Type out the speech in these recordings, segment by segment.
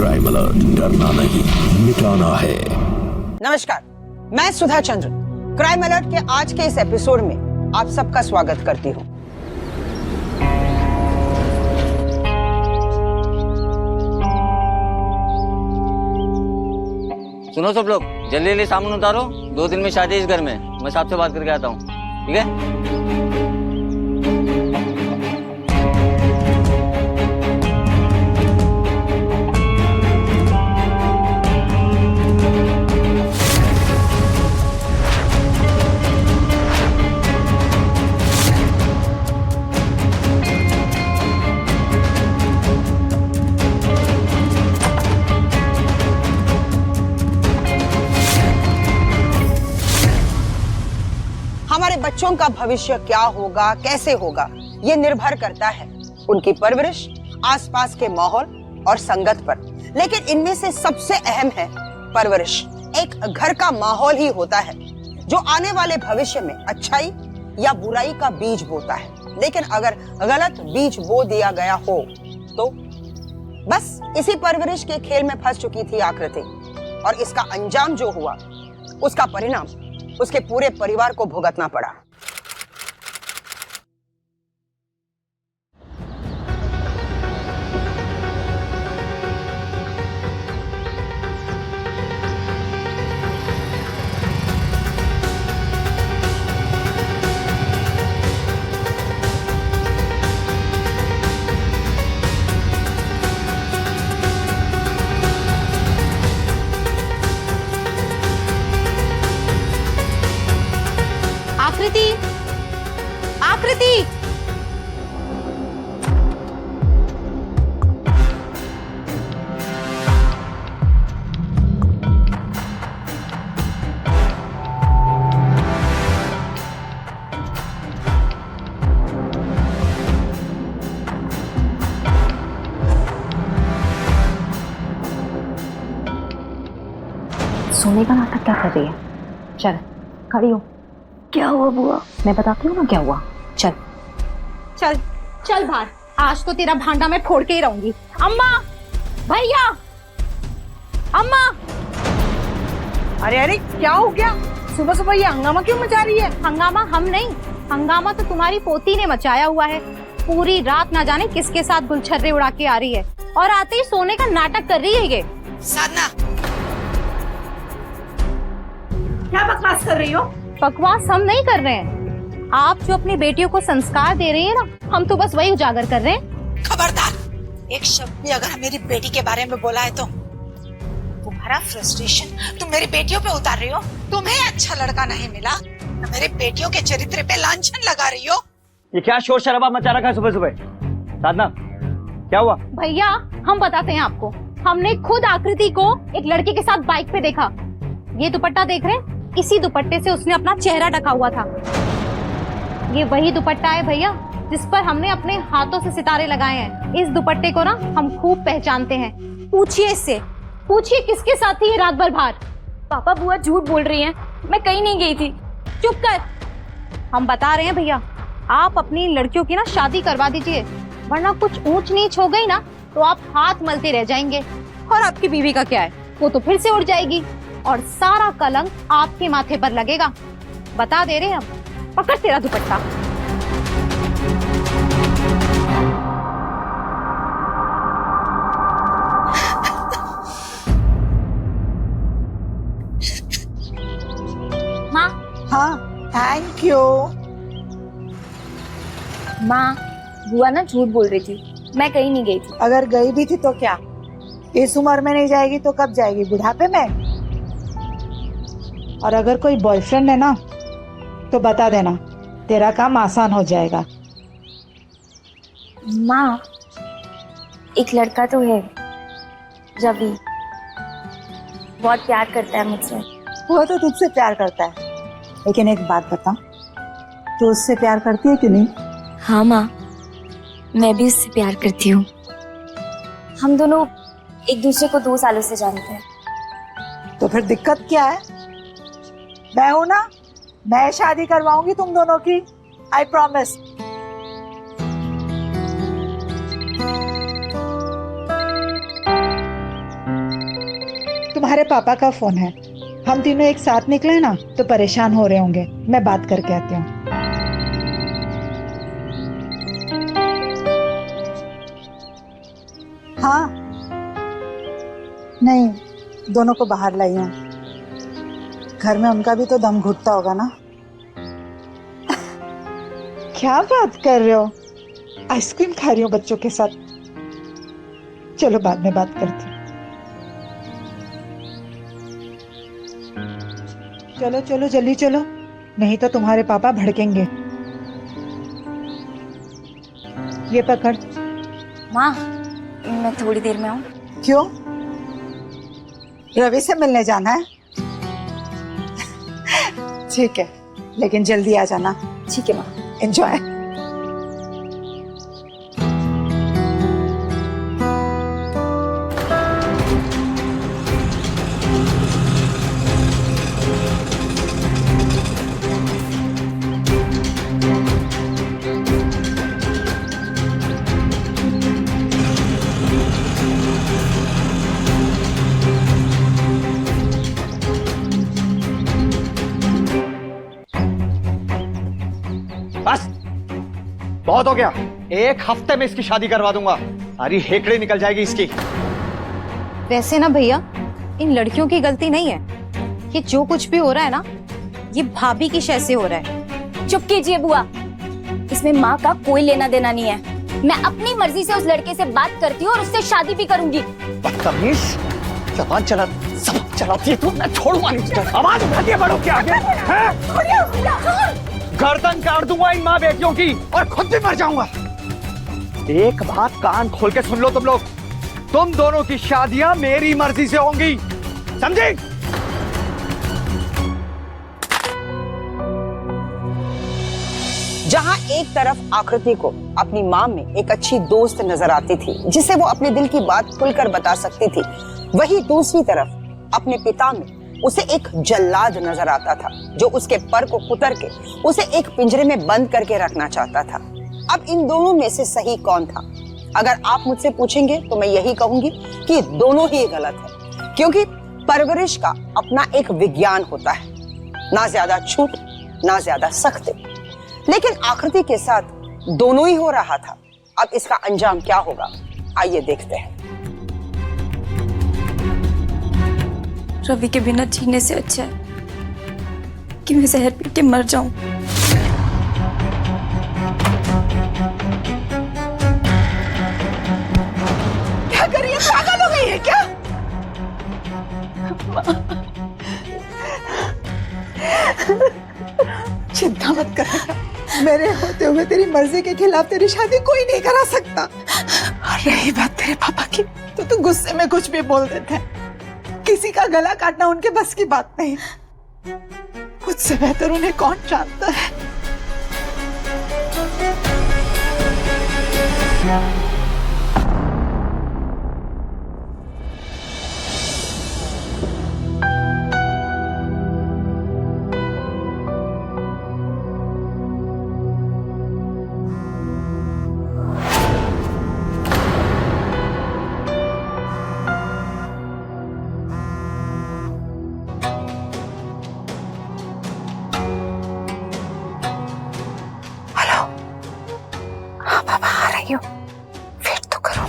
Crime alert, डरना नहीं मिटाना है। नमस्कार, मैं सुधा चंद्र क्राइम अलर्ट के आज के इस एपिसोड में आप सबका स्वागत करती हूँ। सुनो सब लोग, जल्दी जल्दी सामान उतारो, 2 दिन में शादी है इस घर में। मैं साहब से बात करके आता हूँ, ठीक है? हमारे बच्चों का भविष्य क्या होगा, कैसे होगा, ये निर्भर करता है उनकी परवरिश, आसपास के माहौल और संगत पर। लेकिन इनमें से सबसे अहम है परवरिश। एक घर का माहौल ही होता है जो आने वाले भविष्य में अच्छाई या बुराई का बीज बोता है। लेकिन अगर गलत बीज बो दिया गया हो तो बस इसी परवरिश के खेल में फंस चुकी थी आकृति, और इसका अंजाम जो हुआ उसका परिणाम उसके पूरे परिवार को भुगतना पड़ा। आकृति, आकृति, सोने का नाटक क्या कर रही है? चल खड़ी हो। क्या हुआ बुआ? मैं बताती हूँ ना क्या हुआ। चल चल चल बाहर। आज तो तेरा भांडा मैं फोड़ के ही रहूंगी। अम्मा, भैया, अम्मा। अरे अरे क्या हो गया? सुबह सुबह ये हंगामा क्यों मचा रही है? हंगामा हम नहीं, हंगामा तो तुम्हारी पोती ने मचाया हुआ है। पूरी रात ना जाने किसके साथ गुलछर्रे उड़ा के आ रही है और आते ही सोने का नाटक कर रही है ये। साधना, क्या बकवास कर रही हो? बकवास हम नहीं कर रहे हैं। आप जो अपनी बेटियों को संस्कार दे रही है ना, हम तो बस वही उजागर कर रहे हैं। खबरदार, एक शब्द भी अगर मेरी बेटी के बारे में बोला है तो तुम्हारा फ्रस्ट्रेशन तुम मेरी बेटियों पे उतार रही हो। तुम्हें अच्छा लड़का नहीं मिला, मेरे बेटियों के चरित्र पे लांछन लगा रही हो। ये क्या शोर शराबा मचा रखा है सुबह सुबह? साधना, क्या हुआ? भैया हम बताते हैं आपको। हमने खुद आकृति को एक लड़के के साथ बाइक पे देखा। ये दुपट्टा देख रहे हैं? इसी दुपट्टे से उसने अपना चेहरा ढका हुआ था। ये वही दुपट्टा है भैया जिस पर हमने अपने हाथों से सितारे लगाए हैं। इस दुपट्टे को ना हम खूब पहचानते हैं। पूछिए इससे, पूछिए किसके साथ थी ये रात भर बाहर। पापा बुआ झूठ बोल रही हैं, मैं कहीं नहीं गई थी। चुप कर। हम बता रहे हैं भैया, आप अपनी लड़कियों की ना शादी करवा दीजिए, वरना कुछ ऊंच नीच हो गई ना तो आप हाथ मलते रह जाएंगे। और आपकी बीवी का क्या है, वो तो फिर से उड़ जाएगी और सारा कलंक आपके माथे पर लगेगा। बता दे रहे हैं हम। पकड़ तेरा दुपट्टा। माँ। हाँ, थैंक यू। माँ, बुआ ना झूठ बोल रही थी, मैं कहीं नहीं गई थी। अगर गई भी थी तो क्या, इस उम्र में नहीं जाएगी तो कब जाएगी? बुढ़ापे में? और अगर कोई बॉयफ्रेंड है ना तो बता देना, तेरा काम आसान हो जाएगा। माँ, एक लड़का तो है, रवि, बहुत प्यार करता है मुझसे। वो तो तुझसे प्यार करता है, लेकिन एक बात बता, तू उससे प्यार करती है कि नहीं? हाँ माँ, मैं भी उससे प्यार करती हूँ। हम दोनों एक दूसरे को 2 सालों से जानते हैं। तो फिर दिक्कत क्या है? मैं हूं ना, मैं शादी करवाऊंगी तुम दोनों की, आई प्रॉमिस। तुम्हारे पापा का फोन है। हम तीनों एक साथ निकले ना तो परेशान हो रहे होंगे। मैं बात करके आती हूँ। हाँ, नहीं, दोनों को बाहर लाई हूँ। घर में उनका भी तो दम घुटता होगा ना। क्या बात कर रहे हो? आइसक्रीम खा रही हूँ बच्चों के साथ। चलो बाद में बात करती हूँ। चलो चलो जल्दी चलो, नहीं तो तुम्हारे पापा भड़केंगे। ये पकड़। माँ, मैं थोड़ी देर में आऊँ। क्यों? रवि से मिलने जाना है? ठीक है, लेकिन जल्दी आ जाना। ठीक है माँ। एंजॉय। बस बहुत हो गया। एक हफ्ते में इसकी शादी करवा दूंगा। सारी हेकड़ी निकल जाएगी इसकी। वैसे ना भैया, इन लड़कियों की गलती नहीं है। ये जो कुछ भी हो रहा है ना, ये भाभी की शय से हो रहा है। चुप कीजिए बुआ, इसमें माँ का कोई लेना देना नहीं है। मैं अपनी मर्जी से उस लड़के से बात करती हूँ और उससे शादी भी करूंगी। बदतमीज, जबान चलाती है तू। मैं छोड़ूंगा नहीं तुझे। आवाज उठाती है बड़ों के आगे। गर्दन काट दूंगा इन माँ बेटियों की और खुद भी मर जाऊंगा। एक बात कान खोल के सुन लो तुम लोग, तुम दोनों की शादियां मेरी मर्जी से होंगी, समझे? जहां एक तरफ आकृति को अपनी मां में एक अच्छी दोस्त नजर आती थी जिसे वो अपने दिल की बात खुलकर बता सकती थी, वहीं दूसरी तरफ अपने पिता में उसे एक जल्लाद नजर आता था जो उसके पर को कुतर के उसे एक पिंजरे में बंद करके रखना चाहता था। अब इन दोनों में से सही कौन था? अगर आप मुझसे पूछेंगे तो मैं यही कहूंगी कि दोनों ही गलत है, क्योंकि परवरिश का अपना एक विज्ञान होता है, ना ज्यादा छूट ना ज्यादा सख्त। लेकिन आकृति के साथ दोनों ही हो रहा था। अब इसका अंजाम क्या होगा, आइए देखते हैं। रवि के बिना जीने से अच्छा है कि मैं जहर पी के मर जाऊं। क्या कर रही है? पागल हो गई है क्या? चिंता मत कर, मेरे होते हुए तेरी मर्जी के खिलाफ तेरी शादी कोई नहीं करा सकता। और रही बात तेरे पापा की, तो तू गुस्से में कुछ भी बोल देते हैं। किसी का गला काटना उनके बस की बात नहीं। मुझसे बेहतर उन्हें कौन जानता है। वेट तो करो।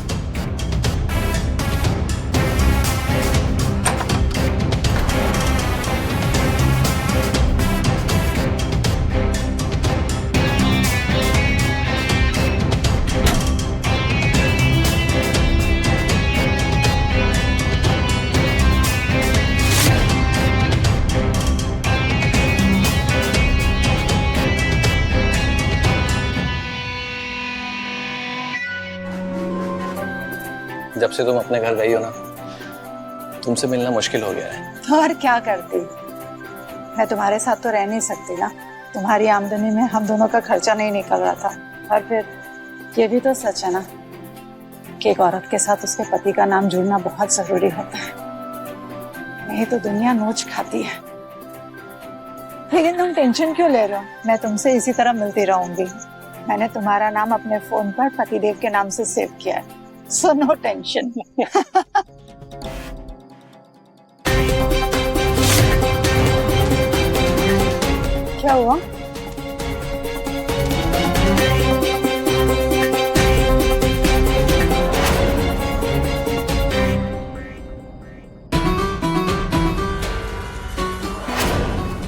जब से तुम अपने घर गई हो ना, तुमसे मिलना मुश्किल हो गया है। और क्या करती, मैं तुम्हारे साथ तो रह नहीं सकती ना। तुम्हारी आमदनी में हम दोनों का खर्चा नहीं निकल रहा था। और फिर ये भी तो सच है ना कि एक औरत के साथ उसके पति का नाम जुड़ना बहुत जरूरी होता है, नहीं तो दुनिया नोच खाती है। लेकिन तुम टेंशन क्यों ले रहे हो? मैं तुमसे इसी तरह मिलती रहूंगी। मैंने तुम्हारा नाम अपने फोन पर पतिदेव के नाम से सेव किया है, सो नो टेंशन। क्या हुआ?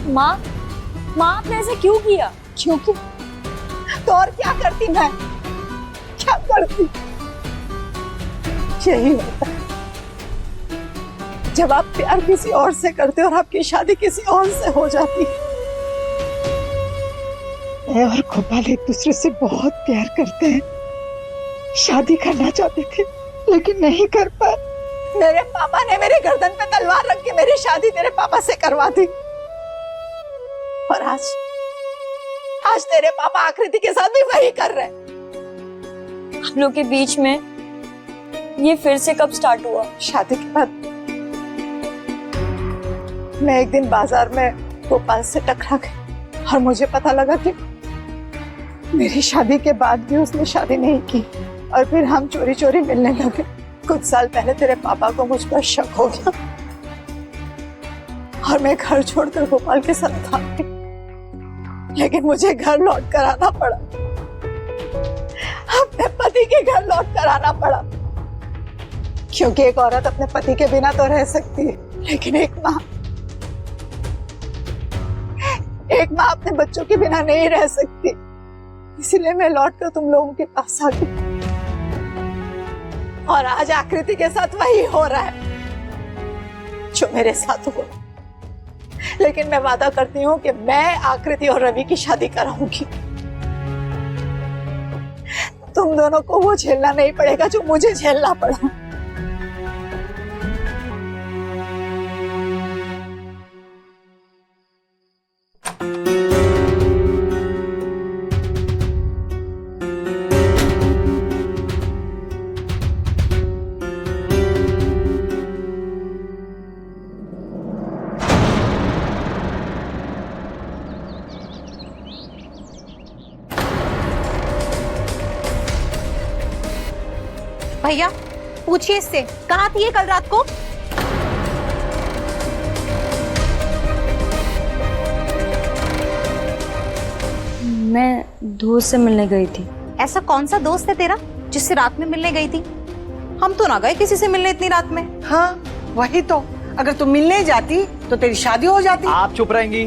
माँ, माँ आपने ऐसे क्यों किया? क्योंकि तो और क्या करती मैं? क्या करती? यही होता है जब आप प्यार किसी और से करते हो और आपकी शादी किसी और से हो जाती है। मैं और गोपाल एक दूसरे से बहुत प्यार करते हैं, शादी करना चाहते थे लेकिन नहीं कर पाए। मेरे पापा ने मेरे गर्दन पे तलवार रख के मेरी शादी तेरे पापा से करवा दी, और आज तेरे पापा आकृति के साथ भी वही कर रहे हैं। हम लोग के बीच में ये फिर से कब स्टार्ट हुआ? शादी के बाद मैं एक दिन बाजार में गोपाल से टकरा गई और मुझे पता लगा कि मेरी शादी के बाद भी उसने शादी नहीं की, और फिर हम चोरी चोरी मिलने लगे। कुछ साल पहले तेरे पापा को मुझ पर शक हो गया और मैं घर छोड़कर गोपाल के साथ भाग गई, लेकिन मुझे घर लौट कर आना पड़ा, अपने पति के घर लौट कर आना पड़ा, क्योंकि एक औरत अपने पति के बिना तो रह सकती है, लेकिन एक माँ अपने बच्चों के बिना नहीं रह सकती। इसलिए मैं लौट कर तुम लोगों के पास आ गई, और आज आकृति के साथ वही हो रहा है जो मेरे साथ हुआ। लेकिन मैं वादा करती हूँ कि मैं आकृति और रवि की शादी कराऊंगी। तुम दोनों को वो झेलना नहीं पड़ेगा जो मुझे झेलना पड़ा। भैया पूछिए इससे, कहाँ थी ये कल रात को? मैं दोस्त से मिलने गई थी। ऐसा कौन सा दोस्त है तेरा जिससे रात में मिलने गई थी? हम तो ना गए किसी से मिलने इतनी रात में। हाँ वही तो, अगर तुम मिलने जाती तो तेरी शादी हो जाती। आप चुप रहेंगी?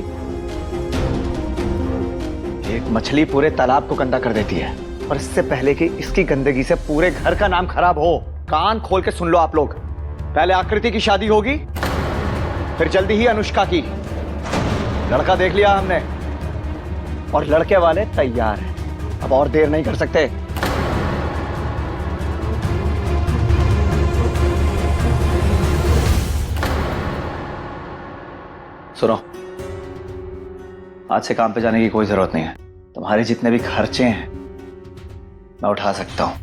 एक मछली पूरे तालाब को गंदा कर देती है, और इससे पहले कि इसकी गंदगी से पूरे घर का नाम खराब हो, कान खोल के सुन लो आप लोग। पहले आकृति की शादी होगी, फिर जल्दी ही अनुष्का की। लड़का देख लिया हमने और लड़के वाले तैयार हैं। अब और देर नहीं कर सकते। सुनो, आज से काम पे जाने की कोई जरूरत नहीं है। तुम्हारे जितने भी खर्चे हैं मैं उठा सकता हूं।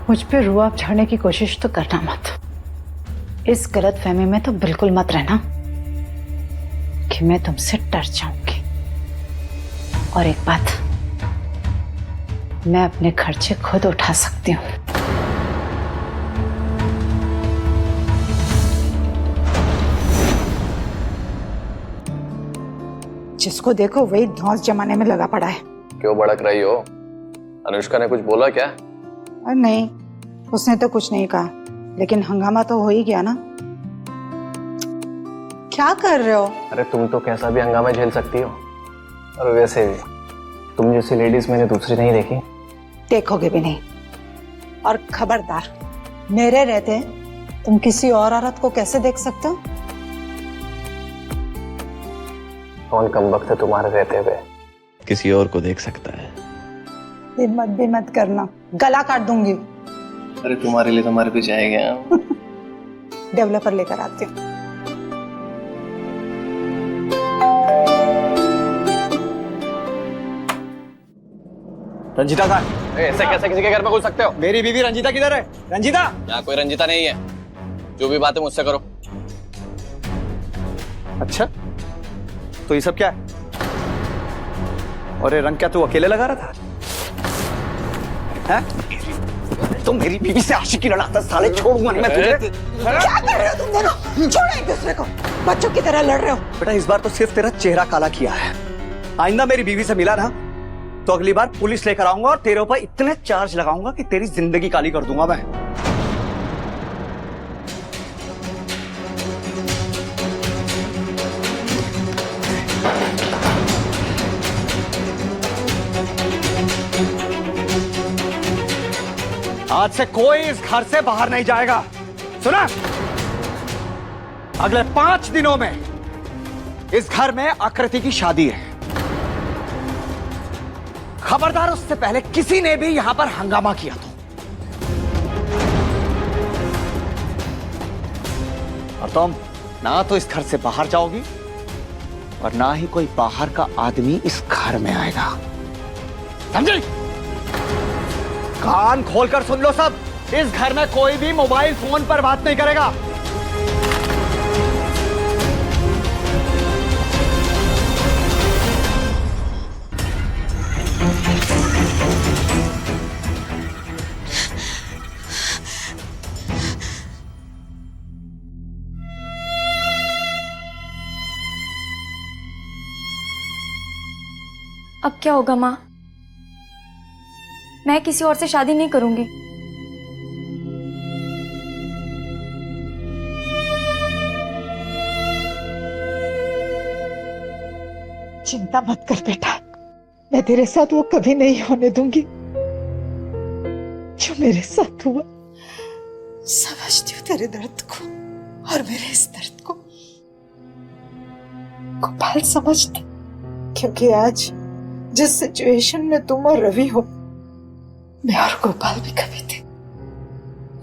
मुझ पे रुआब झाड़ने की कोशिश तो करना मत। इस गलतफहमी में तो बिल्कुल मत रहना कि मैं तुमसे डर जाऊंगी। और एक बात, मैं अपने खर्चे खुद उठा सकती हूँ। जिसको देखो वही धौंस जमाने में लगा पड़ा है। क्यों भड़क रही हो? अनुष्का ने कुछ बोला क्या? नहीं, उसने तो कुछ नहीं कहा, लेकिन हंगामा तो हो ही गया ना। क्या कर रहे हो? अरे तुम तो कैसा भी हंगामा झेल सकती हो, और वैसे भी तुम जैसी लेडीज मैंने दूसरी नहीं देखी। देखोगे भी नहीं। और खबरदार, मेरे रहते तुम किसी और औरत को कैसे देख सकते हो? कौन कमबख्त है तुम्हारे रहते हुए किसी और को देख सकता है? हिम्मत भी मत करना, गला काट दूंगी। अरे तुम्हारे लिए तुम्हारे पीछे आएगा। डेवलपर लेकर आती हूँ। रंजीता साहब, ऐसे कैसे किसी के घर में घुस सकते हो? मेरी बीवी रंजीता किधर है? रंजीता! यहाँ कोई रंजीता नहीं है, जो भी बात है मुझसे करो। अच्छा, तो ये सब क्या है? और ये रंग क्या तू अकेले लगा रहा था? हैं? तो मेरी बीवी से आशिकी लड़ाता साले, छोड़ूंगा नहीं मैं तुझे। क्या कर रहे हो तुम दोनों? छोड़ो एक दूसरे को, बच्चों की तरह लड़ रहे हो। बेटा इस बार तो सिर्फ तेरा चेहरा काला किया है। आइंदा मेरी बीवी से मिला ना तो अगली बार पुलिस लेकर आऊंगा और तेरे ऊपर इतने चार्ज लगाऊंगा कि तेरी जिंदगी काली कर दूंगा मैं। आज से कोई इस घर से बाहर नहीं जाएगा, सुना? अगले 5 दिनों में इस घर में आकृति की शादी है। खबरदार उससे पहले किसी ने भी यहां पर हंगामा किया तो। और तुम ना तो इस घर से बाहर जाओगी और ना ही कोई बाहर का आदमी इस घर में आएगा, समझी? कान खोलकर सुन लो सब, इस घर में कोई भी मोबाइल फोन पर बात नहीं करेगा। अब क्या होगा माँ? मैं किसी और से शादी नहीं करूंगी। चिंता मत कर बेटा, मैं तेरे साथ वो कभी नहीं होने दूंगी जो मेरे साथ हुआ। समझती हूँ तेरे दर्द को और मेरे इस दर्द को। गोपाल समझता, क्योंकि आज जिस सिचुएशन में तुम और रवि हो, मैं और गोपाल भी कभी थे।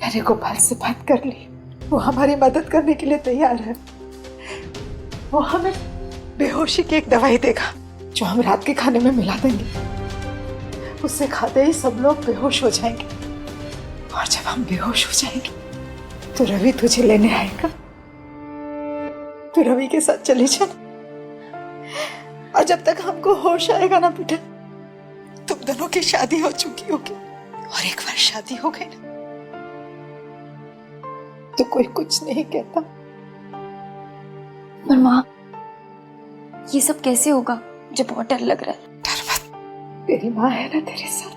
मैंने गोपाल से बात कर ली, वो हमारी मदद करने के लिए तैयार है। वो हमें बेहोशी की एक दवाई देगा जो हम रात के खाने में मिला देंगे। उसे खाते ही सब लोग बेहोश हो जाएंगे, और जब हम बेहोश हो जाएंगे तो रवि तुझे लेने आएगा। तू रवि के साथ चले जाना, और जब तक हमको होश आएगा ना बेटा, तुम दोनों की शादी हो चुकी होगी। और एक बार शादी हो गई ना तो कोई कुछ नहीं कहता। पर माँ, ये सब कैसे होगा? मुझे बहुत डर लग रहा है। डर मत, तेरी माँ है ना तेरे साथ।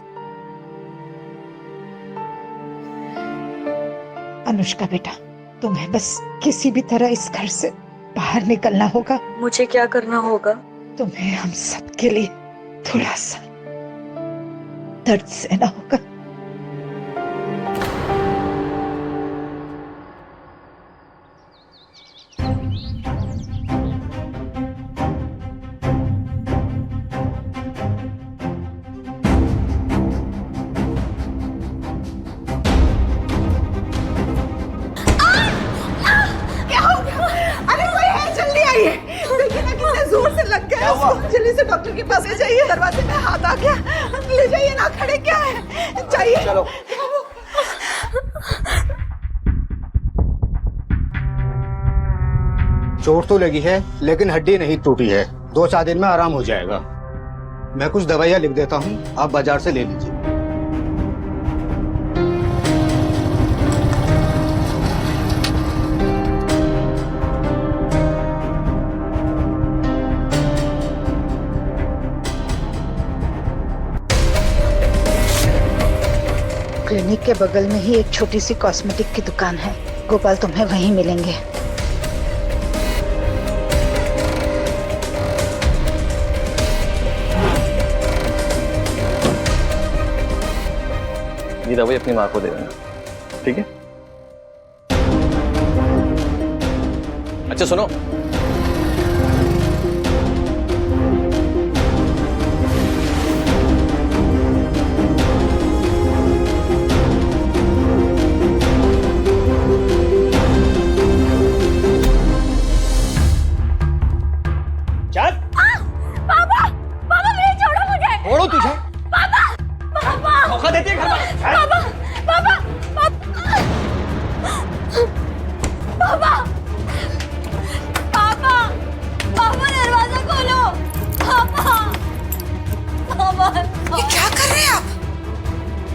अनुष्का बेटा, तुम्हें बस किसी भी तरह इस घर से बाहर निकलना होगा। मुझे क्या करना होगा? तुम्हें हम सबके लिए थोड़ा सा दर्द सहना होगा। जल्दी से डॉक्टर के पास ले जाइए। दरवाजे में हाथ आ गया, ले जाइए ना। खड़े क्या है, जाइए। चलो। चोट तो लगी है लेकिन हड्डी नहीं टूटी है। 2-4 दिन में आराम हो जाएगा। मैं कुछ दवाइयाँ लिख देता हूँ, आप बाजार से ले लीजिए। क्लिनिक के बगल में ही एक छोटी सी कॉस्मेटिक की दुकान है। गोपाल तुम्हें वहीं मिलेंगे। ये दवाई अपनी माँ को दे देना, ठीक है? अच्छा सुनो,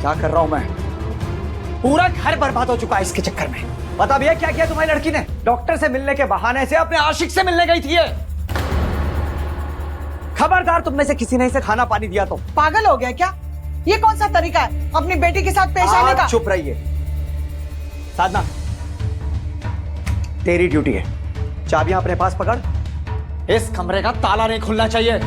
क्या कर रहा हूं मैं? पूरा घर बर्बाद हो चुका है इसके चक्कर में। पता भी है क्या किया तुम्हारी लड़की ने? डॉक्टर से मिलने के बहाने से अपने आशिक से मिलने गई थी ये। खबरदार तुम में से किसी ने इसे खाना पानी दिया तो। पागल हो गया क्या? ये कौन सा तरीका है अपनी बेटी के साथ पेश आने का? चुप रहिए साधना, तेरी ड्यूटी है। चाबियां अपने पास पकड़, इस कमरे का ताला नहीं खुलना चाहिए।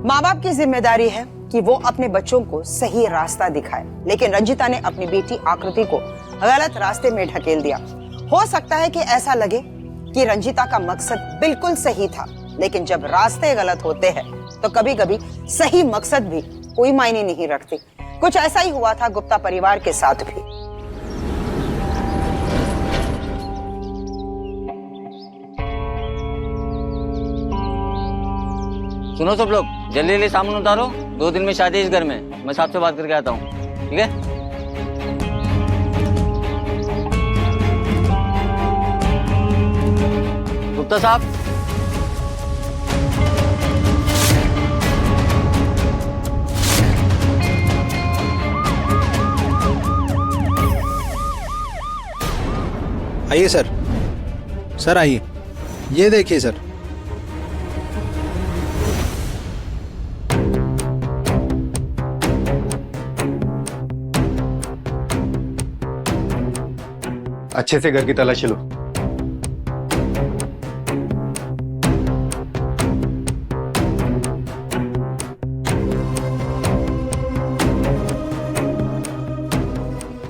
माँ बाप की जिम्मेदारी है कि वो अपने बच्चों को सही रास्ता दिखाए, लेकिन रंजिता ने अपनी बेटी आकृति को गलत रास्ते में ढकेल दिया। हो सकता है कि ऐसा लगे कि रंजिता का मकसद बिल्कुल सही था, लेकिन जब रास्ते गलत होते हैं तो कभी कभी सही मकसद भी कोई मायने नहीं रखते। कुछ ऐसा ही हुआ था गुप्ता परिवार के साथ भी। सुनो सब लोग, जल्दी जल्दी सामान उतारो, 2 दिन में शादी है इस घर में। मैं साहब से बात करके आता हूँ, ठीक है? गुप्ता साहब, आइए सर। सर आइए, ये देखिए सर। अच्छे से घर की तलाशी लो।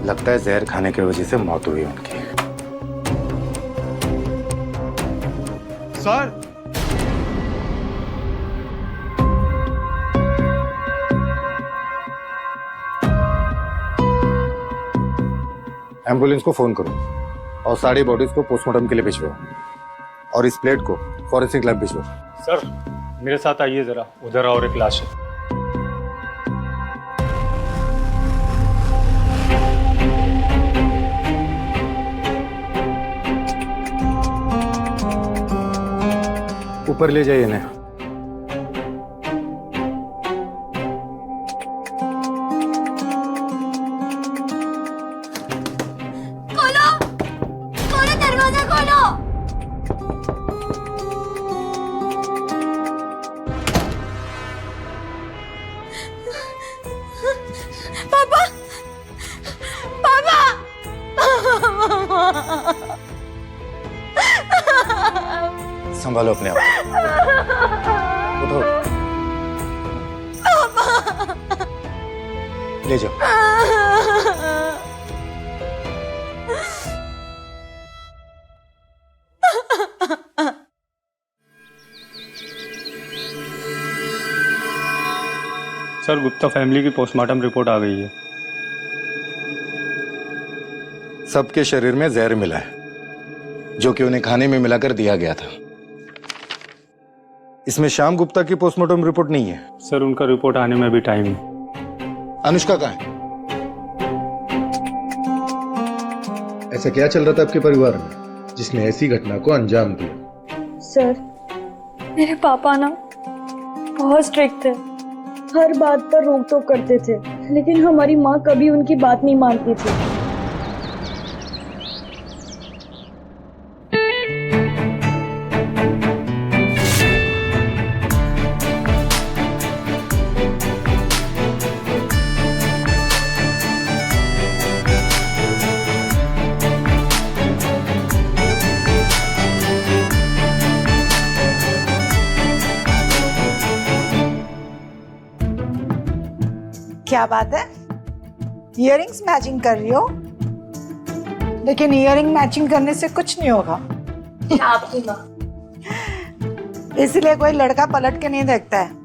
लगता है जहर खाने की वजह से मौत हुई उनकी। सर, एम्बुलेंस को फोन करो और सारी बॉडीज को पोस्टमार्टम के लिए भिजवाओ और इस प्लेट को फॉरेंसिक लैब भिजवाओ। सर मेरे साथ आइए जरा, उधर और एक लाश है। ऊपर ले जाइए इन्हें। खोलो, खोलो दरवाजा खोलो। पापा, पापा। संभालो अपने आप, उठो, ले जाओ। सर गुप्ता फैमिली की पोस्टमार्टम रिपोर्ट आ गई है। सबके शरीर में जहर मिला है, जो कि उन्हें खाने में मिलाकर दिया गया था। इसमें श्याम गुप्ता की पोस्टमार्टम रिपोर्ट नहीं है। सर उनका रिपोर्ट आने में भी टाइम है। अनुष्का कहाँ है? ऐसा क्या चल रहा था आपके परिवार में जिसने ऐसी घटना को अंजाम दिया? सर मेरे पापा ना बहुत स्ट्रिक्ट थे, हर बात पर रोक टोक करते थे, लेकिन हमारी माँ कभी उनकी बात नहीं मानती थी। क्या बात है, इयररिंग्स मैचिंग कर रही हो? लेकिन इयररिंग मैचिंग करने से कुछ नहीं होगा। आपकी माँ, इसलिए कोई लड़का पलट के नहीं देखता है।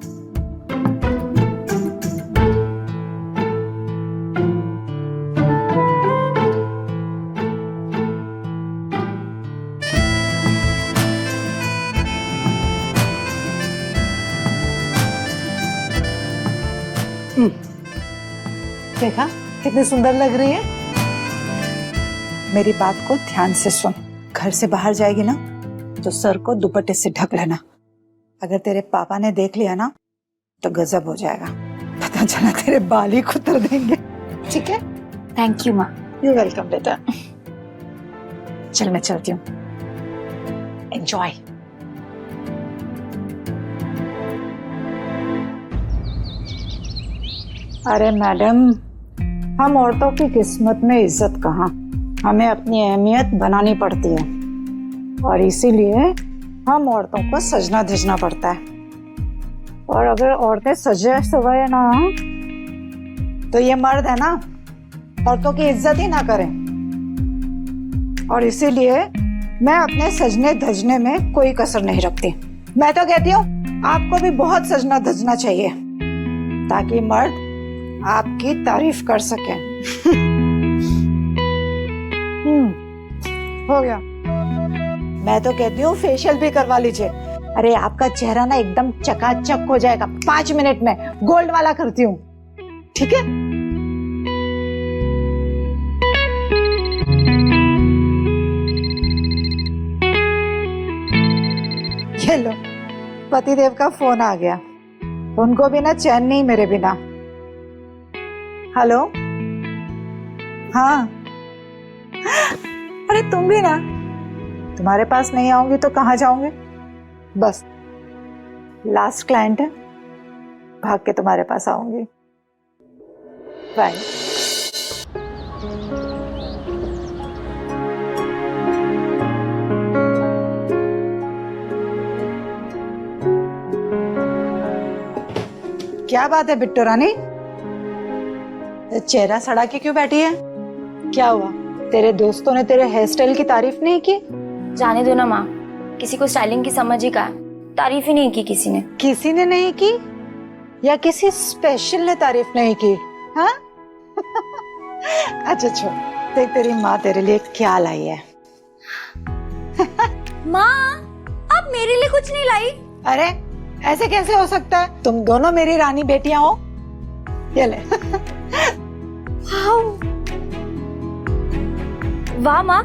देखा कितनी सुंदर लग रही है। मेरी बात को ध्यान से सुन, घर से बाहर जाएगी ना तो सर को दुपट्टे से ढक लेना, अगर तेरे पापा ने देख लिया ना तो गजब हो जाएगा, पता चला तेरे बाल ही खुतर देंगे। ठीक है? थैंक यू माँ। यू वेलकम बेटा। चल मैं चलती हूँ। एंजॉय। अरे मैडम, हम औरतों की किस्मत में इज्जत कहाँ, हमें अपनी अहमियत बनानी पड़ती है और इसीलिए हम औरतों को सजना धजना पड़ता है। और अगर औरतें सजे सवाए ना तो ये मर्द है ना औरतों की इज्जत ही ना करें। और इसीलिए मैं अपने सजने धजने में कोई कसर नहीं रखती। मैं तो कहती हूँ आपको भी बहुत सजना धजना चाहिए ताकि मर्द आपकी तारीफ कर सके। हो गया। मैं तो कहती हूँ फेशियल भी करवा लीजिए। अरे आपका चेहरा ना एकदम चकाचक हो जाएगा 5 मिनट में। गोल्ड वाला करती हूँ, ठीक है? ये लो, पतिदेव का फोन आ गया। उनको भी ना चैन नहीं मेरे बिना। हेलो, हाँ। अरे तुम भी ना, तुम्हारे पास नहीं आऊंगी तो कहाँ जाऊंगी? बस लास्ट क्लाइंट है, भाग के तुम्हारे पास आऊंगी। बाय। क्या बात है बिट्टू रानी, चेहरा सड़ा के क्यों बैठी है? क्या हुआ? तेरे दोस्तों ने तेरे हेयर स्टाइल की तारीफ नहीं की? जाने दो ना माँ, किसी को स्टाइलिंग की समझ ही का, तारीफ ही नहीं की किसी ने। किसी ने नहीं की या किसी स्पेशल ने तारीफ नहीं की? हाँ? अच्छा छोड़, देख तेरी माँ तेरे लिए क्या लाई है। माँ, आप मेरे लिए कुछ नहीं लाई? अरे ऐसे कैसे हो सकता है? तुम दोनों मेरी रानी बेटियां हो। ये ले। वाह माँ,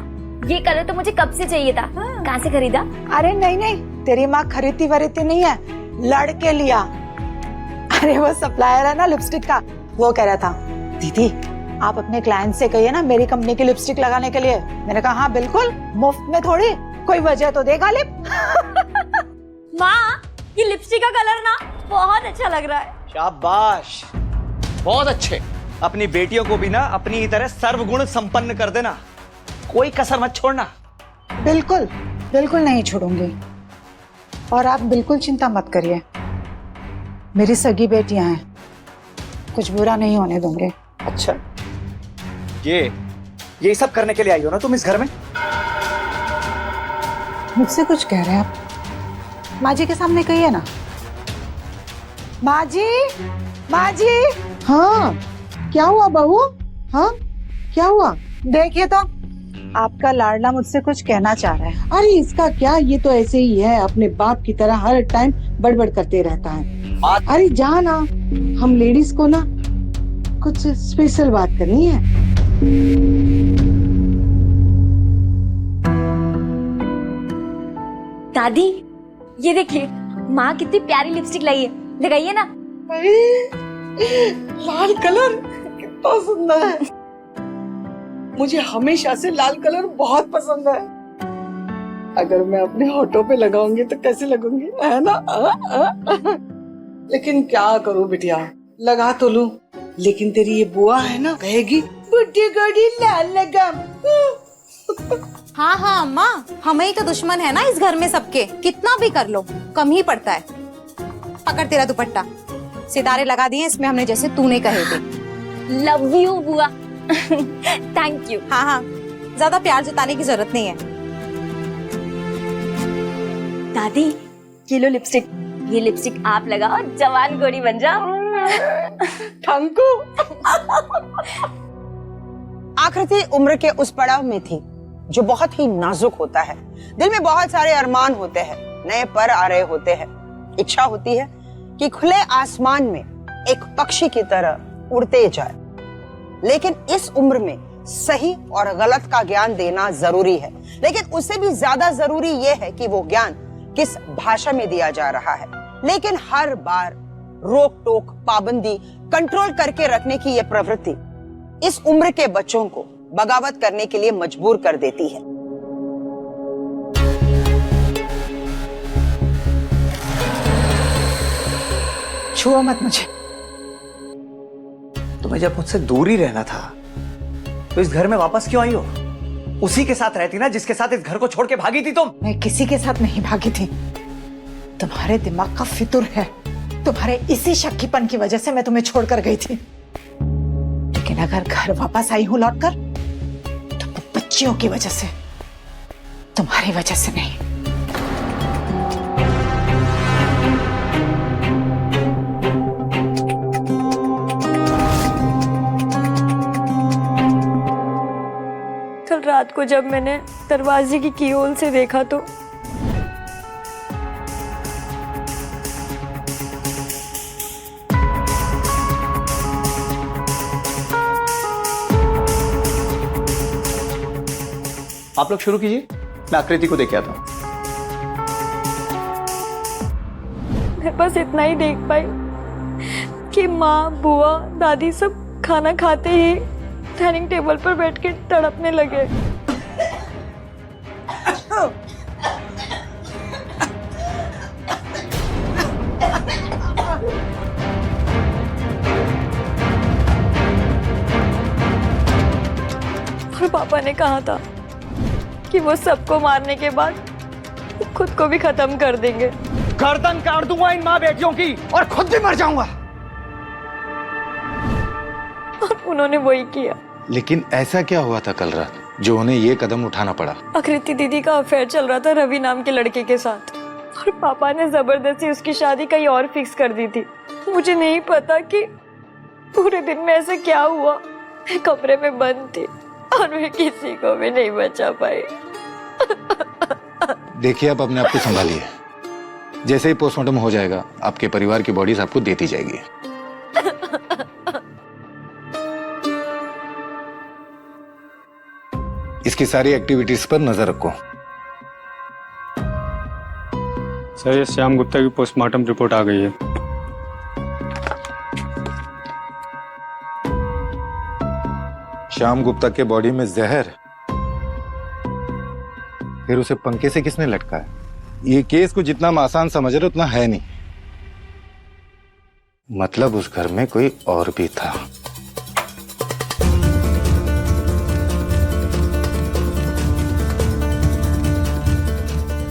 ये कलर तो मुझे कब से चाहिए था। कहाँ से खरीदा? अरे नहीं नहीं, तेरी माँ खरीदती वरीदती नहीं है, लड़के लिया। अरे वो सप्लायर है ना लिपस्टिक का, वो कह रहा था दीदी आप अपने क्लाइंट से कहिए ना मेरी कंपनी की लिपस्टिक लगाने के लिए। मैंने कहा हाँ बिल्कुल, मुफ्त में थोड़ी, कोई वजह तो देगा लिप। माँ, ये लिपस्टिक का कलर ना बहुत अच्छा लग रहा है। शाबाश, बहुत अच्छे। अपनी बेटियों को भी ना अपनी तरह सर्वगुण संपन्न कर देना, कोई कसर मत छोड़ना। बिल्कुल बिल्कुल नहीं छोड़ूंगी। और आप बिल्कुल चिंता मत करिए, मेरी सगी बेटियां हैं, कुछ बुरा नहीं होने दूंगे। अच्छा, ये सब करने के लिए आई हो ना तुम इस घर में? मुझसे कुछ कह रहे हैं आप? माँ जी के सामने कहिए ना। माँ जी, माँ जी। हाँ, क्या हुआ बहू? हाँ, क्या हुआ? देखिए तो, आपका लाडला मुझसे कुछ कहना चाह रहा है। अरे इसका क्या, ये तो ऐसे ही है, अपने बाप की तरह हर टाइम बड़बड़ करते रहता है। अरे जा ना, हम लेडीज को ना कुछ स्पेशल बात करनी है। दादी, ये देखिए माँ कितनी प्यारी लिपस्टिक लाई है, लगाइए ना। लाल कलर कितना सुंदर है, मुझे हमेशा से लाल कलर बहुत पसंद है। अगर मैं अपने होठों पे लगाऊंगी तो कैसे लगूंगी, है ना? लेकिन क्या करूं बिटिया, लगा तो लूं, लेकिन तेरी ये बुआ है ना, कहेगी बुड्ढी गड़ी लाल लगाम। हाँ हाँ अम्मा, हमें ही तो दुश्मन है ना इस घर में सबके, कितना भी कर लो कम ही पड़ता है। पकड़ तेरा दुपट्टा, सितारे लगा दिए इसमें हमने जैसे तूने कहे थे। लव यू बुआ। Thank you. हाँ हाँ, ज्यादा प्यार जताने की जरूरत नहीं है। दादी, ये लो लिपस्टिक, ये लिपस्टिक आप लगाओ, जवान गोरी बन जाओ। Thank you. आकृति उम्र के उस पड़ाव में थी जो बहुत ही नाजुक होता है। दिल में बहुत सारे अरमान होते हैं, नए पर आ रहे होते हैं। इच्छा होती है कि खुले आसमान में एक पक्षी की तरह उड़ते जाए, लेकिन इस उम्र में सही और गलत का ज्ञान देना जरूरी है। लेकिन उससे भी ज्यादा जरूरी यह है कि वो ज्ञान किस भाषा में दिया जा रहा है, लेकिन हर बार रोक टोक, पाबंदी, कंट्रोल करके रखने की यह प्रवृत्ति इस उम्र के बच्चों को बगावत करने के लिए मजबूर कर देती है। छुआ मत मुझे। तुम्हें जब मुझसे दूर ही रहना था तो इस घर में वापस क्यों आई हो? उसी के साथ रहती ना जिसके साथ इस घर को छोड़ के भागी थी तुम। मैं किसी के साथ नहीं भागी थी। तुम्हारे दिमाग का फितूर है। तुम्हारे इसी शक्कीपन की वजह से मैं तुम्हें छोड़कर गई थी। लेकिन अगर घर वापस आई हूं लौटकर तो बच्चियों की वजह से, तुम्हारी वजह से नहीं। कल रात को जब मैंने दरवाजे की कीहोल से देखा तो आप लोग शुरू कीजिए, मैं आकृति को देख के आता हूं। मैं बस इतना ही देख पाई कि माँ, बुआ, दादी सब खाना खाते ही डाइनिंग टेबल पर बैठ के तड़पने लगे। और पापा ने कहा था कि वो सबको मारने के बाद खुद को भी खत्म कर देंगे। गर्दन काट दूंगा इन माँ बेटियों की और खुद भी मर जाऊंगा। और उन्होंने वही किया। लेकिन ऐसा क्या हुआ था कल रात जो उन्हें ये कदम उठाना पड़ा? आकृति दीदी का अफेयर चल रहा था रवि नाम के लड़के के साथ और पापा ने जबरदस्ती उसकी शादी कहीं और फिक्स कर दी थी। मुझे नहीं पता कि पूरे दिन में ऐसे क्या हुआ। मैं कमरे में बंद थी और मैं किसी को भी नहीं बचा पाई। देखिए, आप अपने आप को संभालिए। जैसे ही पोस्टमार्टम हो जाएगा आपके परिवार की बॉडीज आपको देती जाएगी। इसकी सारी एक्टिविटीज पर नजर रखो। सर, ये श्याम गुप्ता की पोस्टमार्टम रिपोर्ट आ गई है। श्याम गुप्ता के बॉडी में जहर, फिर उसे पंखे से किसने लटकाया? ये केस को जितना आसान समझ रहे उतना है नहीं। मतलब उस घर में कोई और भी था।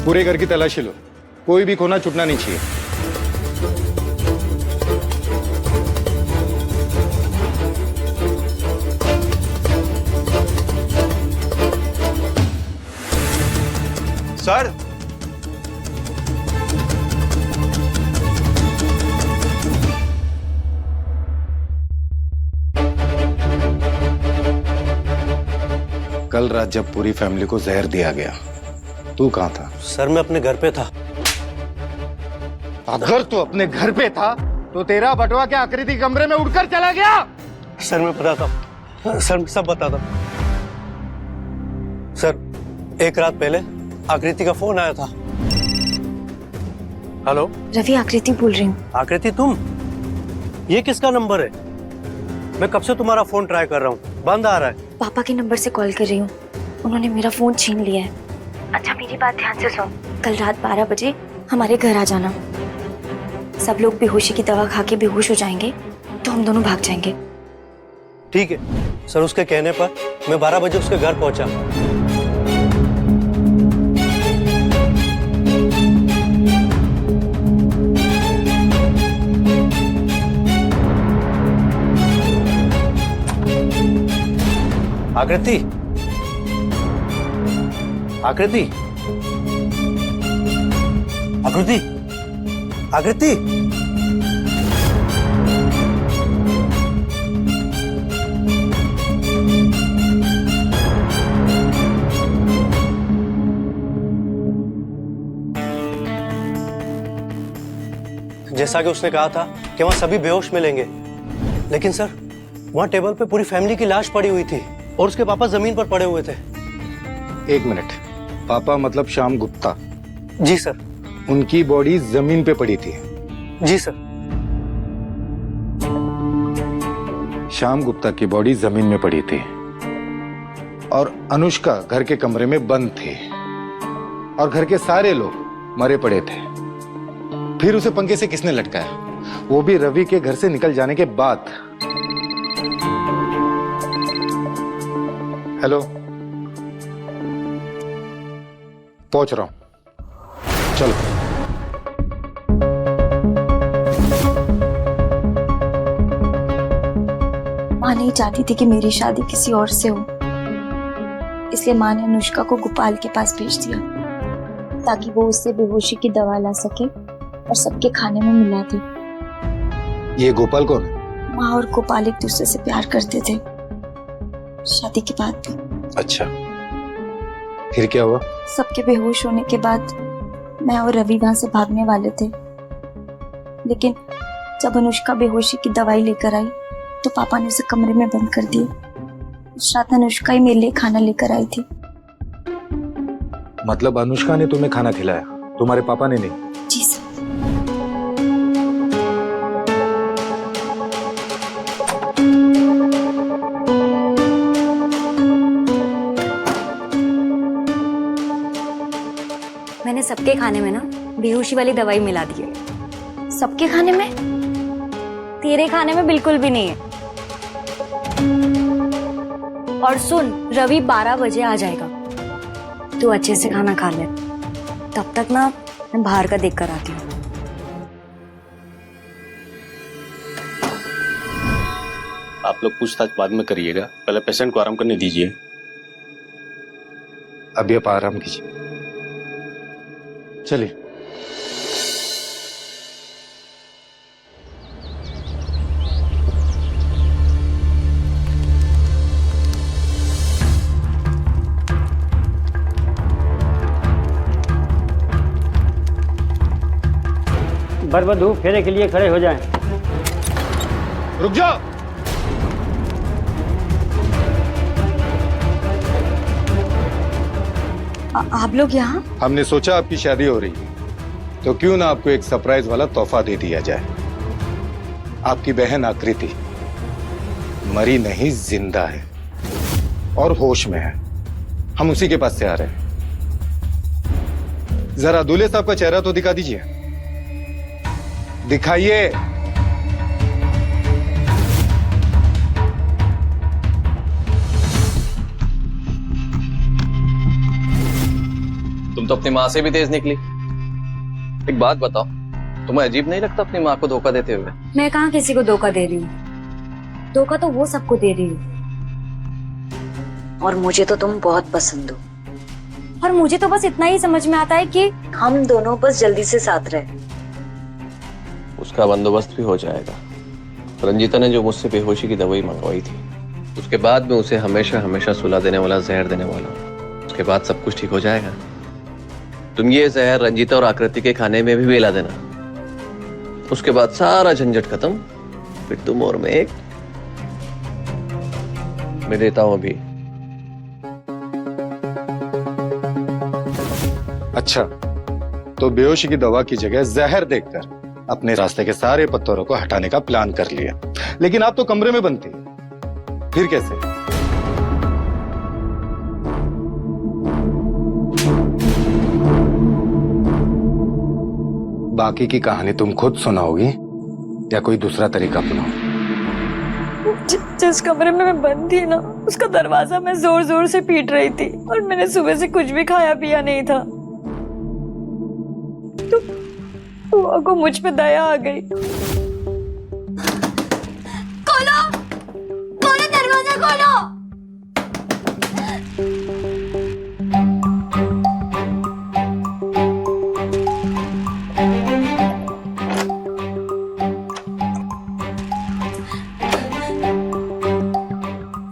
पूरे घर की तलाशी लो, कोई भी कोना छूटना नहीं चाहिए। सर, कल रात जब पूरी फैमिली को जहर दिया गया, तू कहां था? सर, मैं अपने घर पे था। अगर तू अपने घर पे था तो तेरा बटवा के आकृति कमरे में उड़कर चला गया? सर, मैं बताता हूं। सर, मैं सब बताता हूं। सर, एक रात पहले आकृति का फोन आया था। हेलो रवि, आकृति बोल रही हूँ। आकृति, तुम? ये किसका नंबर है? मैं कब से तुम्हारा फोन ट्राई कर रहा हूँ, बंद आ रहा है। पापा के नंबर से कॉल कर रही हूँ, उन्होंने मेरा फोन छीन लिया है। अच्छा, मेरी बात ध्यान से सुन। कल रात 12 बजे हमारे घर आ जाना। सब लोग बेहोशी की दवा खा के बेहोश हो जाएंगे तो हम दोनों भाग जाएंगे। ठीक है सर, उसके कहने पर मैं 12 बजे उसके घर पहुंचा। आकृति, आकृति, आकृति, आकृति, जैसा कि उसने कहा था कि वहां सभी बेहोश मिलेंगे, लेकिन सर वहां टेबल पे पूरी फैमिली की लाश पड़ी हुई थी और उसके पापा जमीन पर पड़े हुए थे। एक मिनट, पापा मतलब श्याम गुप्ता? जी सर। उनकी बॉडी जमीन पे पड़ी थी। जी सर। श्याम गुप्ता की बॉडी जमीन में पड़ी थी और अनुष्का घर के कमरे में बंद थी और घर के सारे लोग मरे पड़े थे। फिर उसे पंखे से किसने लटकाया, वो भी रवि के घर से निकल जाने के बाद। हेलो, पहुंच रहा हूं, चलो। माँ नहीं चाहती थी कि मेरी शादी किसी और से हो, इसलिए माँ ने अनुष्का को गोपाल के पास भेज दिया ताकि वो उससे बेहोशी की दवा ला सके और सबके खाने में मिला दे। ये गोपाल कौन है? माँ और गोपाल एक दूसरे से प्यार करते थे, शादी के बाद भी। अच्छा, फिर क्या हुआ? सबके बेहोश होने के बाद मैं और रवि वहां से भागने वाले थे, लेकिन जब अनुष्का बेहोशी की दवाई लेकर आई तो पापा ने उसे कमरे में बंद कर दिया। उस रात अनुष्का ही मेरे लिए खाना लेकर आई थी। मतलब अनुष्का ने तुम्हें खाना खिलाया, तुम्हारे पापा ने नहीं? जी सर। मैंने सबके खाने में ना बेहोशी वाली दवाई मिला दी है। सबके खाने में? तेरे खाने में बिल्कुल भी नहीं है। और सुन, रवि 12 बजे आ जाएगा, तू अच्छे से खाना खा ले। तब तक ना मैं बाहर का देख कर आती हूँ। आप लोग पूछताछ बाद में करिएगा, पहले पेशेंट को आराम करने दीजिए। अभी आप आराम कीजिए, चलिए। बरबधू फेरे के लिए खड़े हो जाएं। रुक जाओ। आप लोग यहाँ? हमने सोचा आपकी शादी हो रही है तो क्यों ना आपको एक सरप्राइज वाला तोहफा दे दिया जाए। आपकी बहन आकृति मरी नहीं, जिंदा है और होश में है। हम उसी के पास से आ रहे हैं। जरा दूल्हे साहब का चेहरा तो दिखा दीजिए, दिखाइए। तुम तो अपनी माँ से भी तेज निकली। एक बात बताओ, तुम्हें अजीब नहीं लगता अपनी माँ को धोखा देते हुए? मैं कहाँ किसी को धोखा दे रही हूँ, धोखा तो वो सबको दे रही हूँ। और मुझे तो तुम बहुत पसंद हो। और मुझे तो बस इतना ही समझ में आता है कि हम दोनों बस जल्दी से साथ रहे। उसका बंदोबस्त भी हो जाएगा। रंजीता ने जो मुझसे बेहोशी की दवाई मंगवाई थी, उसके बाद मैं उसे हमेशा हमेशा सुला देने वाला जहर देने वाला हूँ। उसके बाद सब कुछ ठीक हो जाएगा। तुम ये जहर रंजीता और आकृति के खाने में भी मिला देना। उसके बाद सारा झंझट खत्म। फिर तुम और मैं एक। मैं देता हूं अभी। अच्छा, तो बेहोशी की दवा की जगह जहर देखकर अपने रास्ते के सारे पत्थरों को हटाने का प्लान कर लिया। लेकिन आप तो कमरे में बंद थे, फिर कैसे? बाकी की कहानी तुम खुद सुनाओगी या कोई दूसरा तरीका अपनाओ? जिस कमरे में मैं बंद थी ना, उसका दरवाजा मैं जोर जोर से पीट रही थी और मैंने सुबह से कुछ भी खाया पिया नहीं था। बुआ को मुझ पे दया आ गई। खोलो, खोलो दरवाजा खोलो।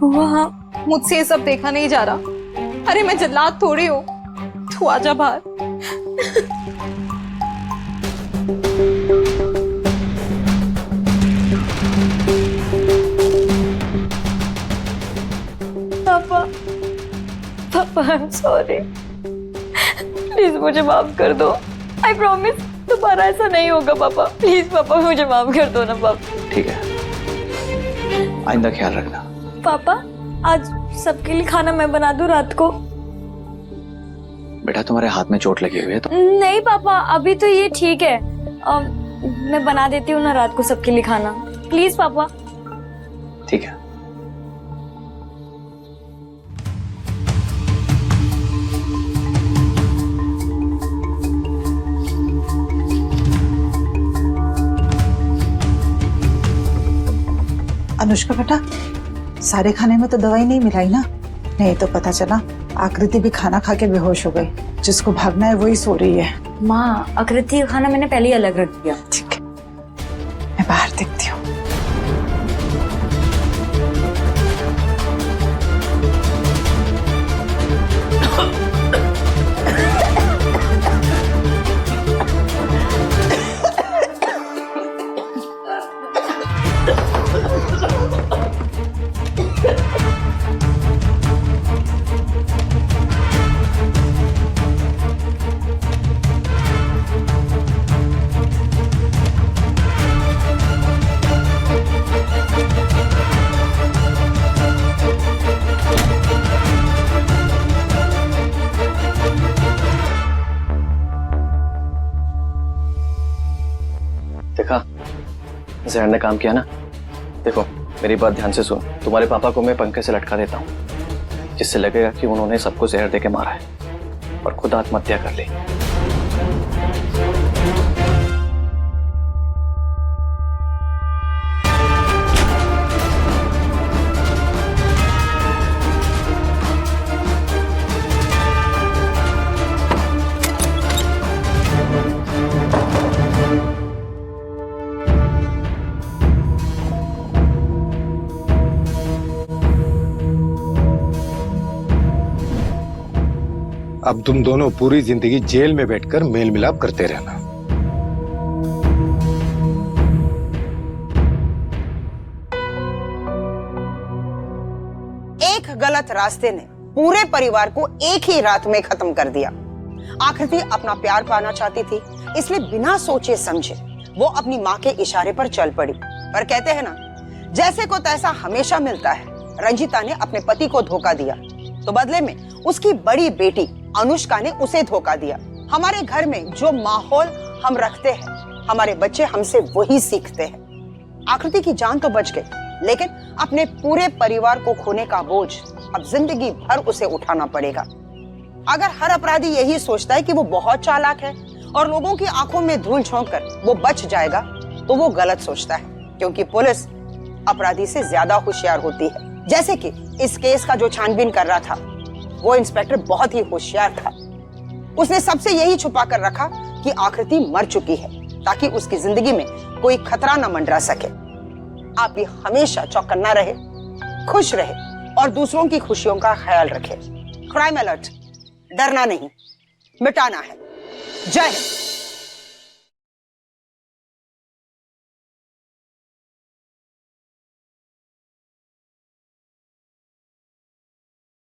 बुआ, मुझसे ये सब देखा नहीं जा रहा। अरे मैं जल्लाद थोड़ी हूँ, तू आजा बाहर। पापा, आई एम सॉरी। प्लीज मुझे माफ कर दो। आई प्रॉमिस दोबारा ऐसा नहीं होगा पापा। प्लीज पापा मुझे माफ कर दो ना पापा। ठीक है, आइंदा ख्याल रखना। पापा आज सबके लिए खाना मैं बना दूं रात को? बेटा तुम्हारे हाथ में चोट लगी हुई है तो। नहीं पापा अभी तो ये ठीक है। मैं बना देती हूँ ना रात को सबके लिए खाना, प्लीज पापा। ठीक है। अनुष्का बेटा, सारे खाने में तो दवाई नहीं मिलाई ना? नहीं तो पता चला आकृति भी खाना खा के बेहोश हो गई। जिसको भागना है वही सो रही है। माँ आकृति का खाना मैंने पहले ही अलग रख दिया। ठीक है, मैं बाहर देखती हूँ। देखा जहर ने काम किया ना। देखो मेरी बात ध्यान से सुन, तुम्हारे पापा को मैं पंखे से लटका देता हूँ, जिससे लगेगा कि उन्होंने सबको जहर देके मारा है और खुद आत्महत्या कर ली। अब तुम दोनों पूरी जिंदगी जेल में बैठकर मेल मिलाप करते रहना। एक गलत रास्ते ने पूरे परिवार को एक ही रात में खत्म कर दिया। आकृति अपना प्यार पाना चाहती थी, इसलिए बिना सोचे समझे वो अपनी माँ के इशारे पर चल पड़ी। पर कहते हैं ना, जैसे को तैसा हमेशा मिलता है। रंजीता ने अपने पति को धोखा दिया तो बदले में उसकी बड़ी बेटी अनुष्का ने उसे धोखा दिया। हमारे घर में जो माहौल हम रखते हैं, हमारे बच्चे हमसे वही सीखते हैं। आकृति की जान तो बच गई, लेकिन अपने पूरे परिवार को खोने का बोझ अब जिंदगी भर उसे उठाना पड़ेगा। अगर हर अपराधी यही सोचता है कि वो बहुत चालाक है और लोगों की आंखों में धूल झोंककर वो बच जाएगा, तो वो गलत सोचता है, क्योंकि पुलिस अपराधी से ज्यादा होशियार होती है। जैसे कि इस केस का जो छानबीन कर रहा था, वो इंस्पेक्टर बहुत ही होशियार था। उसने सबसे यही छुपा कर रखा कि आकृति मर चुकी है, ताकि उसकी जिंदगी में कोई खतरा न मंडरा सके। आप भी हमेशा चौकन्ना रहे, खुश रहे और दूसरों की खुशियों का ख्याल रखे। क्राइम अलर्ट, डरना नहीं, मिटाना है। जय हिंद।